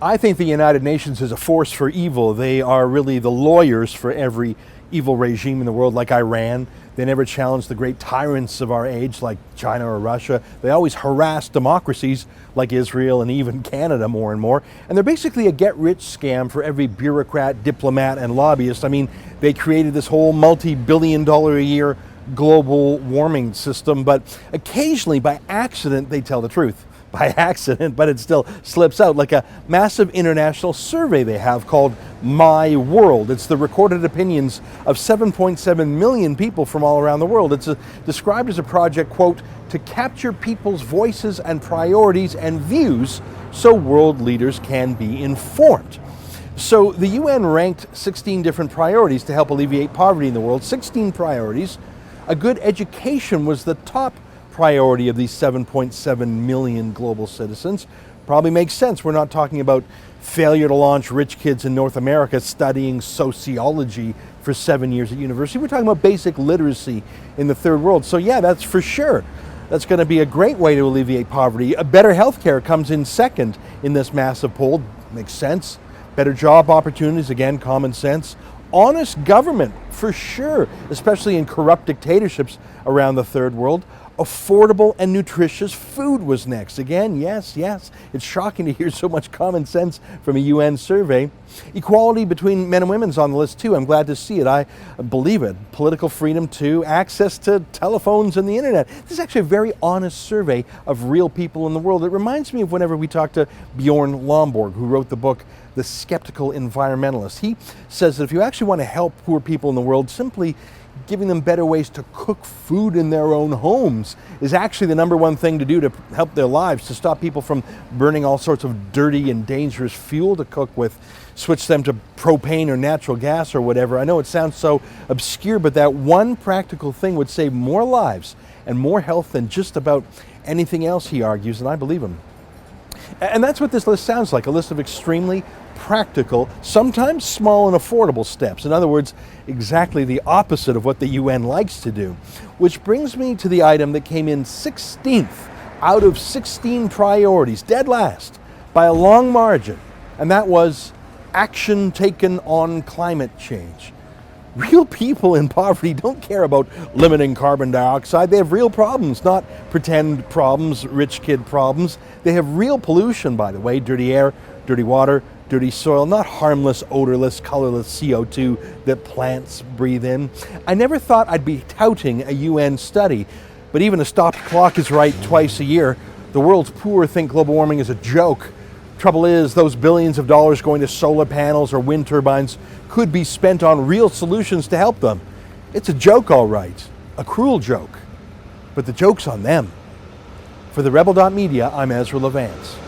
I think the United Nations is a force for evil. They are really the lawyers for every evil regime in the world, like Iran. They never challenge the great tyrants of our age, like China or Russia. They always harass democracies, like Israel and even Canada more and more. And they're basically a get-rich scam for every bureaucrat, diplomat, and lobbyist. I mean, they created this whole multi-billion-dollar-a-year global warming system, but occasionally, by accident, they tell the truth. By accident, but it still slips out, like a massive international survey they have called My World. It's the recorded opinions of 7.7 million people from all around the world. It's described as a project, quote, to capture people's voices and priorities and views so world leaders can be informed. So the UN ranked 16 different priorities to help alleviate poverty in the world. 16 priorities. A good education was the top priority of these 7.7 million global citizens. Probably makes sense. We're not talking about failure to launch rich kids in North America studying sociology for 7 years at university. We're talking about basic literacy in the third world. So yeah, that's for sure. That's going to be a great way to alleviate poverty. A better healthcare comes in second in this massive poll. Makes sense. Better job opportunities, again, common sense. Honest government, for sure, especially in corrupt dictatorships around the third world. Affordable and nutritious food was next. Again, yes. It's shocking to hear so much common sense from a UN survey. Equality between men and women's on the list too. I'm glad to see it. I believe it. Political freedom too. Access to telephones and the internet. This is actually a very honest survey of real people in the world. It reminds me of whenever we talked to Bjorn Lomborg, who wrote the book The Skeptical Environmentalist. He says that if you actually want to help poor people in the world, simply giving them better ways to cook food in their own homes is actually the number one thing to do to help their lives, to stop people from burning all sorts of dirty and dangerous fuel to cook with, switch them to propane or natural gas or whatever. I know it sounds so obscure, but that one practical thing would save more lives and more health than just about anything else, he argues, and I believe him. And that's what this list sounds like, a list of extremely practical, sometimes small and affordable steps. In other words, exactly the opposite of what the UN likes to do. Which brings me to the item that came in 16th out of 16 priorities, dead last, by a long margin, and that was action taken on climate change. Real people in poverty don't care about limiting carbon dioxide. They have real problems, not pretend problems, rich kid problems. They have real pollution, by the way, dirty air, dirty water, dirty soil, not harmless, odorless, colorless CO2 that plants breathe in. I never thought I'd be touting a UN study, but even a stopped clock is right twice a year. The world's poor think global warming is a joke. Trouble is, those billions of dollars going to solar panels or wind turbines could be spent on real solutions to help them. It's a joke, all right, a cruel joke, but the joke's on them. For TheRebel.media, I'm Ezra Levant.